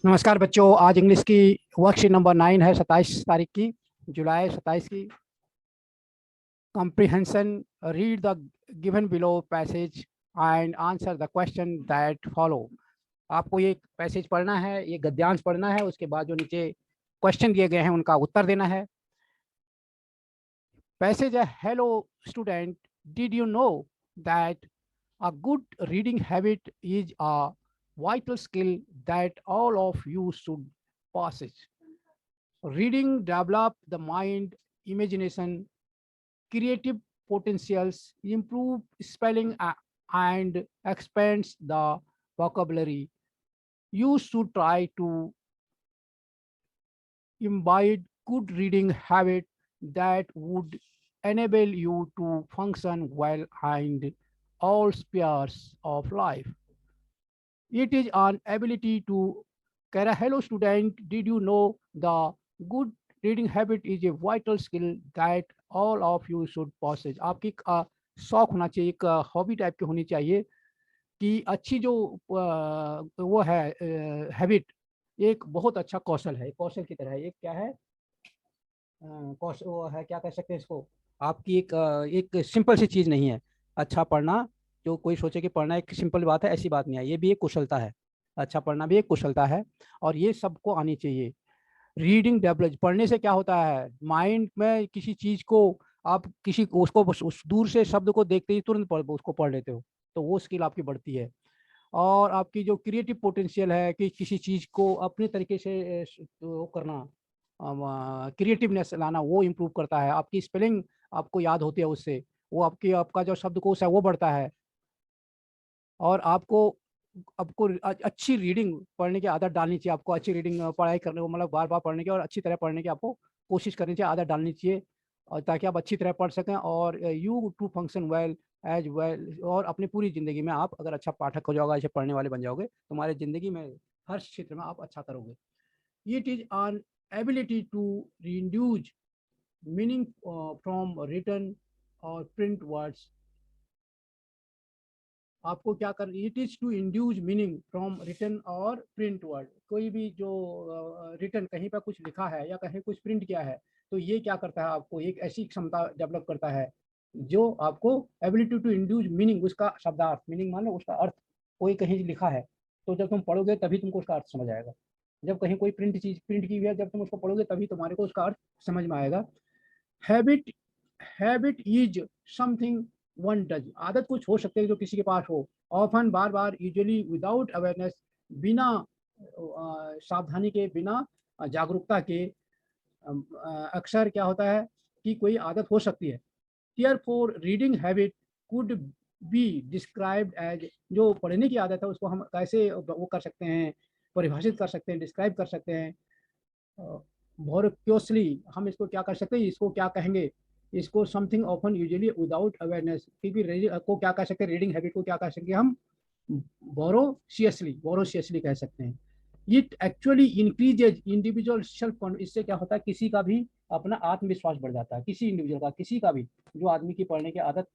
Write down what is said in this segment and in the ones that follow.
नमस्कार बच्चों। आज इंग्लिश की वर्कशीट नंबर 9 है, 27 तारीख की, जुलाई 27 की। Comprehension. Read the given below passage and answer the question that follow. आपको ये पैसेज पढ़ना है, ये गद्यांश पढ़ना है, उसके बाद जो नीचे क्वेश्चन दिए गए हैं उनका उत्तर देना है। पैसेज है, hello student, did you know that a good reading habit is a vital skill that all of you should possess. Reading develop the mind, imagination, creative potentials, improve spelling and expands the vocabulary. You should try to imbibe good reading habit that would enable you to function well in all spheres of life. It is an ability to care. Hello, student. Did you know the good reading habit is a vital skill that all of you should possess? आपकी शौक होना चाहिए, एक hobby type की होनी चाहिए कि अच्छी जो वो है हैबिट, एक बहुत अच्छा कौशल है, कौशल की तरह है। एक क्या है, कौशल वो है, क्या कह सकते हैं इसको। आपकी एक सिंपल सी चीज़ नहीं है अच्छा पढ़ना। जो कोई सोचे कि पढ़ना एक सिंपल बात है, ऐसी बात नहीं है। ये भी एक कुशलता है। अच्छा पढ़ना भी एक कुशलता है और ये सबको आनी चाहिए। रीडिंग डेवलप, पढ़ने से क्या होता है, माइंड में किसी चीज़ को आप किसी उसको उस दूर से शब्द को देखते ही तुरंत उसको पढ़ लेते हो, तो वो स्किल आपकी बढ़ती है। और आपकी जो क्रिएटिव पोटेंशियल है कि किसी चीज़ को अपने तरीके से वो करना, क्रिएटिवनेस लाना, वो इम्प्रूव करता है। आपकी स्पेलिंग आपको याद होती है उससे, वो आपका जो शब्दकोश है वो बढ़ता है। और आपको आपको अच्छी रीडिंग पढ़ने की आदत डालनी चाहिए। आपको अच्छी रीडिंग पढ़ाई करने को, मतलब बार बार पढ़ने की और अच्छी तरह पढ़ने की आपको कोशिश करनी चाहिए, आदत डालनी चाहिए, और ताकि आप अच्छी तरह पढ़ सकें और you to function well as well. और अपनी पूरी ज़िंदगी में आप अगर अच्छा पाठक हो जाओगे, अच्छे पढ़ने वाले बन जाओगे, तो हमारी ज़िंदगी में हर क्षेत्र में आप अच्छा करोगे। It is an ability to reduce meaning from written or print words। आपको क्या कर, it is to induce meaning from written और प्रिंट वर्ड। कोई भी जो रिटन कहीं पर कुछ लिखा है या कहीं कुछ प्रिंट किया है, तो ये क्या करता है, आपको एक ऐसी क्षमता डेवलप करता है जो आपको एबिलिटी टू इंड्यूस मीनिंग, उसका शब्दार्थ, मीनिंग मान लो उसका अर्थ। कोई कहीं लिखा है तो जब तुम पढ़ोगे तभी तुमको उसका अर्थ समझ आएगा। जब कहीं कोई प्रिंट चीज प्रिंट की हुई है, जब तुम उसको पढ़ोगे तभी तुम्हारे को उसका अर्थ समझ में आएगा। Habit, habit is something one does. आदत कुछ हो सकती है जो किसी के पास हो, ऑफन बार बार, यूजुअली विदाउट अवेयरनेस, बिना सावधानी के, बिना जागरूकता के। अक्सर क्या होता है कि कोई आदत हो सकती है। Therefore, reading habit could be described as, जो पढ़ने की आदत है उसको हम कैसे वो कर सकते हैं, परिभाषित कर सकते हैं, डिस्क्राइब कर सकते हैं। वोरक्योसली हम इसको क्या कर सकते हैं, इसको क्या कहेंगे, इसको something often usually without awareness. क्योंकि को क्या कह सकते हैं, रीडिंग हैबिट को क्या कह सकते हैं हम, बोरोशियसली, बोरोशियसली कह सकते हैं। It actually increases individual self confidence. इससे क्या होता है, किसी का भी अपना आत्मविश्वास बढ़ जाता है, किसी इंडिविजुअल का, किसी का भी। जो आदमी की पढ़ने की आदत,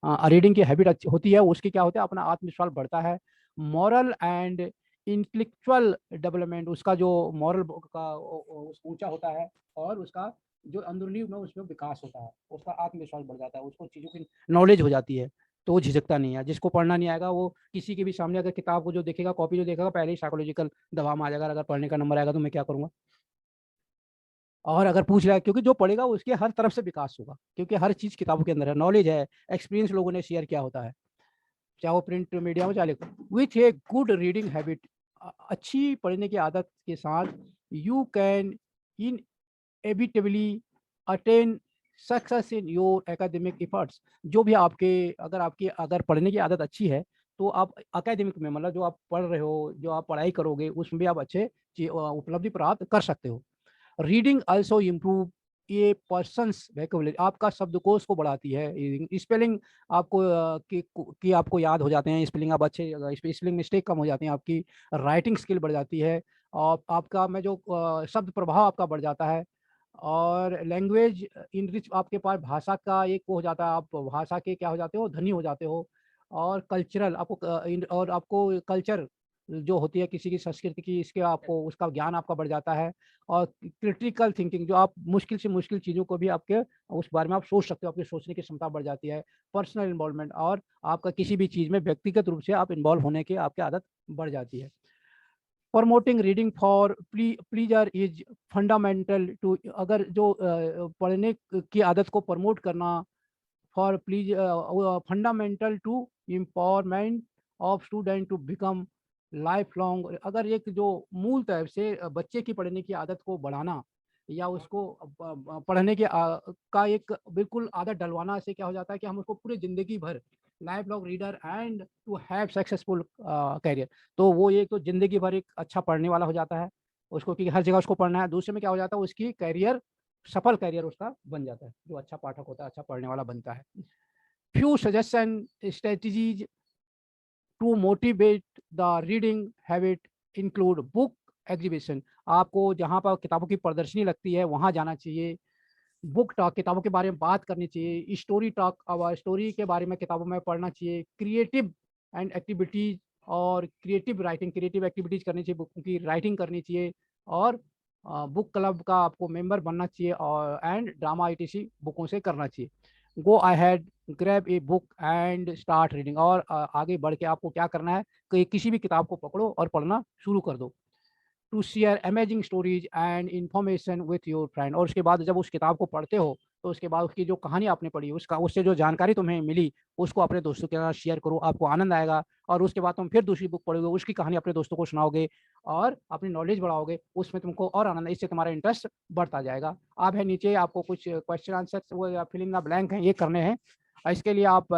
रीडिंग की हैबिट होती है, उसकी क्या होता है, अपना आत्मविश्वास बढ़ता है। मॉरल एंड इंटेलेक्चुअल डेवलपमेंट, उसका जो मॉरल का ऊंचा होता है, और उसका जो अंदरूनी में उसमें विकास होता है, उसका आत्मविश्वास बढ़ जाता है, उसको चीज़ों की नॉलेज हो जाती है, तो वो झिझकता नहीं है। जिसको पढ़ना नहीं आएगा वो किसी के भी सामने अगर किताब को जो देखेगा, कॉपी जो देखेगा, पहले ही साइकोलॉजिकल दबाव में आ जाएगा, अगर पढ़ने का नंबर आएगा तो मैं क्या करूंगा। और अगर पूछ रहा है, क्योंकि जो पढ़ेगा उसके हर तरफ से विकास होगा, क्योंकि हर चीज़ किताबों के अंदर है, नॉलेज है, एक्सपीरियंस लोगों ने शेयर किया होता है, चाहे वो प्रिंट मीडिया में, चाहे with a good reading habit. अच्छी पढ़ने की आदत के साथ you can inevitably attain success in your academic efforts. जो भी आपके, अगर पढ़ने की आदत अच्छी है, तो आप एकेडमिक में, मतलब जो आप पढ़ रहे हो, जो आप पढ़ाई करोगे, उसमें भी आप अच्छे उपलब्धि प्राप्त कर सकते हो। रीडिंग आल्सो इम्प्रूव ये पर्सनस वैकेबुलरी, आपका शब्दकोश को बढ़ाती है। स्पेलिंग आपको कि आपको याद हो जाते हैं स्पेलिंग, आप अच्छे स्पेलिंग मिस्टेक कम हो जाती हैं, आपकी राइटिंग स्किल बढ़ जाती है, और आपका में जो शब्द प्रभाव आपका बढ़ जाता है। और लैंग्वेज इनरिच, आपके पास भाषा का एक वो हो जाता है, आप भाषा के क्या हो जाते हो, धनी हो जाते हो। और कल्चरल आपको और आपको कल्चर जो होती है किसी की संस्कृति की, इसके आपको उसका ज्ञान आपका बढ़ जाता है। और क्रिटिकल थिंकिंग, जो आप मुश्किल से मुश्किल चीज़ों को भी आपके उस बारे में आप सोच सकते हो, आपकी सोचने की क्षमता बढ़ जाती है। पर्सनल इन्वॉल्वमेंट, और आपका किसी भी चीज़ में व्यक्तिगत रूप से आप इन्वॉल्व होने की आपकी आदत बढ़ जाती है। Promoting reading for pleasure is fundamental to, अगर जो पढ़ने की आदत को प्रमोट करना for please fundamental to empowerment of student to become life long, अगर एक जो मूल तरह से बच्चे की पढ़ने की आदत को बढ़ाना या उसको पढ़ने के का एक बिल्कुल आदत डलवाना से क्या हो जाता है कि हम उसको पूरी ज़िंदगी भर life long reader and to have successful career, तो वो एक तो ज़िंदगी भर एक अच्छा पढ़ने वाला हो जाता है उसको, कि हर जगह उसको पढ़ना है। दूसरे में क्या हो जाता है, उसकी करियर, सफल करियर उसका बन जाता है, जो अच्छा पाठक होता है, अच्छा पढ़ने वाला बनता है। Few suggestion strategies to motivate the reading habit include book exhibition, आपको जहाँ पर किताबों की प्रदर्शनी लगती है वहाँ जाना चाहिए। बुक टॉक, किताबों के बारे में बात करनी चाहिए। स्टोरी टॉक, अब स्टोरी के बारे में किताबों में पढ़ना चाहिए। क्रिएटिव एंड एक्टिविटीज़, और क्रिएटिव राइटिंग, क्रिएटिव एक्टिविटीज़ करनी चाहिए, बुक की राइटिंग करनी चाहिए। और बुक क्लब का आपको मेंबर बनना चाहिए, और एंड ड्रामा ईटीसी बुकों से करना चाहिए। Go ahead grab a book and start reading, और आगे बढ़ के आपको क्या करना है कि किसी भी किताब को पकड़ो और पढ़ना शुरू कर दो। To share amazing stories and information with your friend, और उसके बाद जब उस किताब को पढ़ते हो तो उसके बाद उसकी जो कहानी आपने पढ़ी, उसका उससे जो जानकारी तुम्हें मिली उसको अपने दोस्तों के साथ शेयर करो, आपको आनंद आएगा। और उसके बाद तुम फिर दूसरी बुक पढ़ोगे, उसकी कहानी अपने दोस्तों को सुनाओगे और अपनी नॉलेज बढ़ाओगे, उसमें तुमको और आनंद, इससे तुम्हारा इंटरेस्ट बढ़ता जाएगा। आप है नीचे आपको कुछ क्वेश्चन आंसर वो या फिल इन द ब्लैंक हैं, ये करने हैं। इसके लिए आप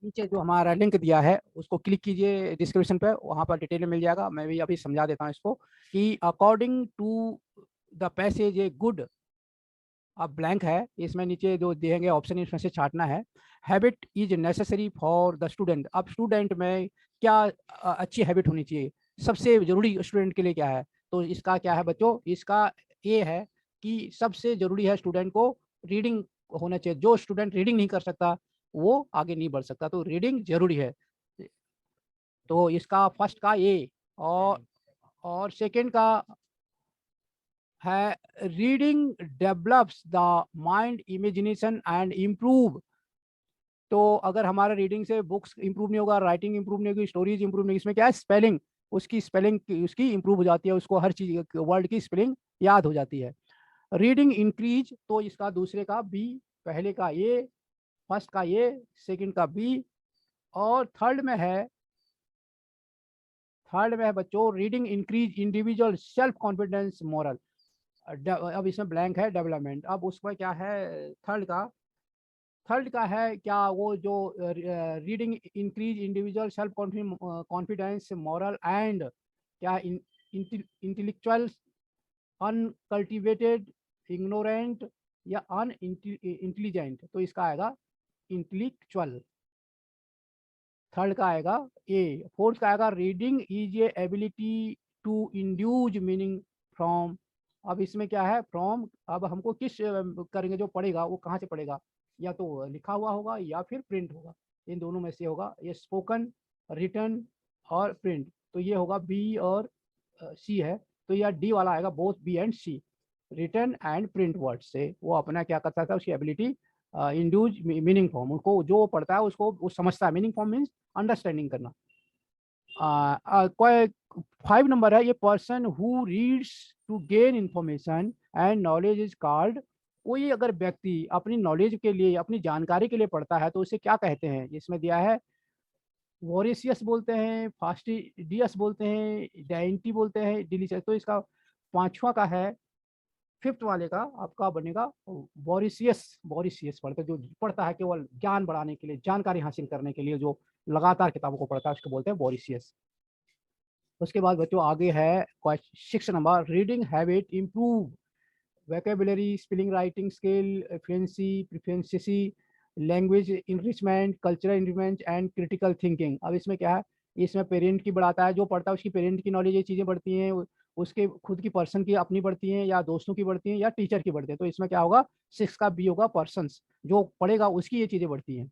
नीचे जो हमारा लिंक दिया है उसको क्लिक कीजिए डिस्क्रिप्शन पे, वहाँ पर डिटेल में मिल जाएगा। मैं भी अभी समझा देता हूँ इसको कि according to the passage a good, अब ब्लैंक है, इसमें नीचे जो देंगे ऑप्शन इसमें से छाटना है। Habit is necessary for the student, अब स्टूडेंट में क्या अच्छी हैबिट होनी चाहिए, सबसे ज़रूरी स्टूडेंट के लिए क्या है, तो इसका क्या है बच्चों, इसका ये है कि सबसे ज़रूरी है स्टूडेंट को रीडिंग होना चाहिए। जो स्टूडेंट रीडिंग नहीं कर सकता वो आगे नहीं बढ़ सकता, तो रीडिंग ज़रूरी है। तो इसका फर्स्ट का ए, और सेकंड का है reading develops the mind imagination and improve, तो अगर हमारा रीडिंग से बुक्स इंप्रूव नहीं होगा, राइटिंग इंप्रूव नहीं होगी, स्टोरीज इंप्रूव नहीं, इसमें क्या है स्पेलिंग, उसकी स्पेलिंग उसकी इंप्रूव हो जाती है, उसको हर चीज़ वर्ड की स्पेलिंग याद हो जाती है। रीडिंग इंक्रीज, तो इसका दूसरे का बी, पहले का ए, फर्स्ट का ए, सेकंड का बी, और थर्ड में है बच्चों reading increase individual self confidence moral. अब इसमें ब्लैंक है डेवलपमेंट, अब उसमें क्या है थर्ड का है क्या, वो जो reading increase individual self confidence moral and क्या इंटेलेक्चुअल अनकल्टिवेटेड इग्नोरेंट या अन इंटेलिजेंट, तो इसका आएगा इंटेलेक्चुअल। थर्ड का आएगा ए। फोर्थ का आएगा reading is a ability to induce meaning from, अब इसमें क्या है फ्रॉम, अब हमको किस करेंगे, जो पढ़ेगा वो कहाँ से पढ़ेगा, या तो लिखा हुआ होगा या फिर प्रिंट होगा, इन दोनों में से होगा, ये स्पोकन, रिटन और प्रिंट, तो ये होगा बी और सी है, तो यह डी वाला आएगा both B and C. Written and print word से वो अपना क्या करता था, उसकी एबिलिटी इंड्यूज मीनिंग फॉर्म, उसको जो पढ़ता है उसको वो समझता है, मीनिंग फॉर्म मीन्स अंडरस्टैंडिंग करना। कोई 5 नंबर है, ये person who reads to gain information and knowledge is called, कोई अगर व्यक्ति अपनी नॉलेज के लिए, अपनी जानकारी के लिए पढ़ता है तो उसे क्या कहते हैं, इसमें दिया है वोरेशियस बोलते हैं, फास्टिडियस बोलते हैं, डेंटी बोलते हैं, डिलीशियस, तो इसका पांचवा का है, फिफ्थ वाले का आपका बनेगा वोरेशियस। वोरेशियस पढ़ते जो पढ़ता है केवल ज्ञान बढ़ाने के लिए, जानकारी हासिल करने के लिए, जो लगातार किताबों को पढ़ता है उसको बोलते हैं वोरेशियस। उसके बाद बच्चों आगे है 6 number, reading habit improve vocabulary, spelling, writing skill, fluency, proficiency, language enrichment, cultural enrichment and critical thinking. अब इसमें क्या है, इसमें पेरेंट की बढ़ाता है, जो पढ़ता है उसकी पेरेंट की नॉलेज, ये चीज़ें बढ़ती हैं, उसके खुद की पर्सन की अपनी बढ़ती हैं, या दोस्तों की बढ़ती हैं, या टीचर की बढ़ती है, तो इसमें क्या होगा 6 का बी होगा, पर्सनस, जो पढ़ेगा उसकी ये चीज़ें बढ़ती हैं।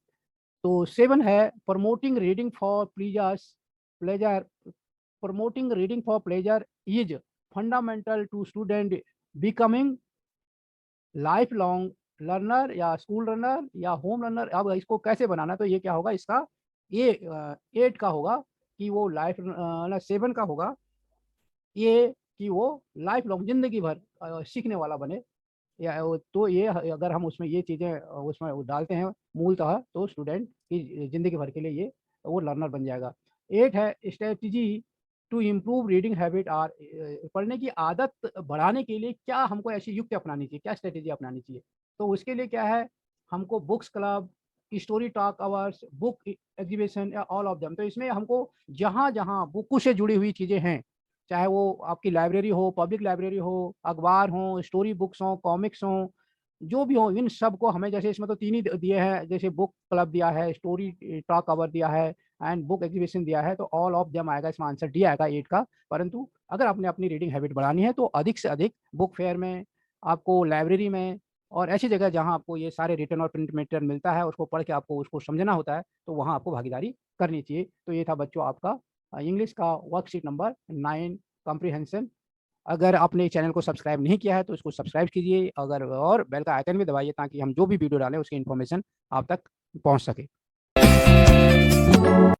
तो 7 है promoting reading for pleasures pleasure. Promoting reading for pleasure is fundamental to student becoming lifelong learner या स्कूल रनर या होम रनर। अब इसको कैसे बनाना, तो ये क्या होगा इसका, ये 8 का होगा कि वो लाइफ 7 का होगा ये कि वो लाइफ लॉन्ग जिंदगी भर सीखने वाला बने। या तो ये अगर हम उसमें ये चीज़ें उसमें वो डालते हैं मूलतः, तो स्टूडेंट की ज़िंदगी भर के लिए ये वो लर्नर बन जाएगा। 8 है strategy to improve reading habit are, पढ़ने की आदत बढ़ाने के लिए क्या हमको ऐसी युक्ति अपनानी चाहिए, क्या स्ट्रेटजी अपनानी चाहिए। तो उसके लिए क्या है, हमको books club, story talk hours, book exhibition या ऑल ऑफ देम। तो इसमें हमको जहाँ जहाँ बुक से जुड़ी हुई चीज़ें हैं, चाहे वो आपकी लाइब्रेरी हो, पब्लिक लाइब्रेरी हो, अखबार हो, स्टोरी बुक्स हों, कॉमिक्स हों, जो भी हो, इन सब को हमें, जैसे इसमें तो 3 ही दिए हैं, जैसे बुक क्लब दिया है, स्टोरी टॉक अवर दिया है एंड बुक एग्जीबिशन दिया है, तो ऑल ऑफ देम आएगा, इसमें आंसर डी आएगा 8 का। परंतु अगर आपने अपनी रीडिंग हैबिट बढ़ानी है तो अधिक से अधिक बुक फेयर में, आपको लाइब्रेरी में और ऐसी जगह जहाँ आपको ये सारे रिटन और प्रिंट मटेरियल मिलता है, उसको पढ़ के आपको उसको समझना होता है, तो वहाँ आपको भागीदारी करनी चाहिए। तो ये था बच्चों आपका इंग्लिश का वर्कशीट नंबर 9 कॉम्प्रिहेंशन। अगर आपने चैनल को सब्सक्राइब नहीं किया है तो इसको सब्सक्राइब कीजिए, अगर और बेल का आइकन भी दबाइए ताकि हम जो भी वीडियो डालें उसकी इन्फॉर्मेशन आप तक पहुंच सके।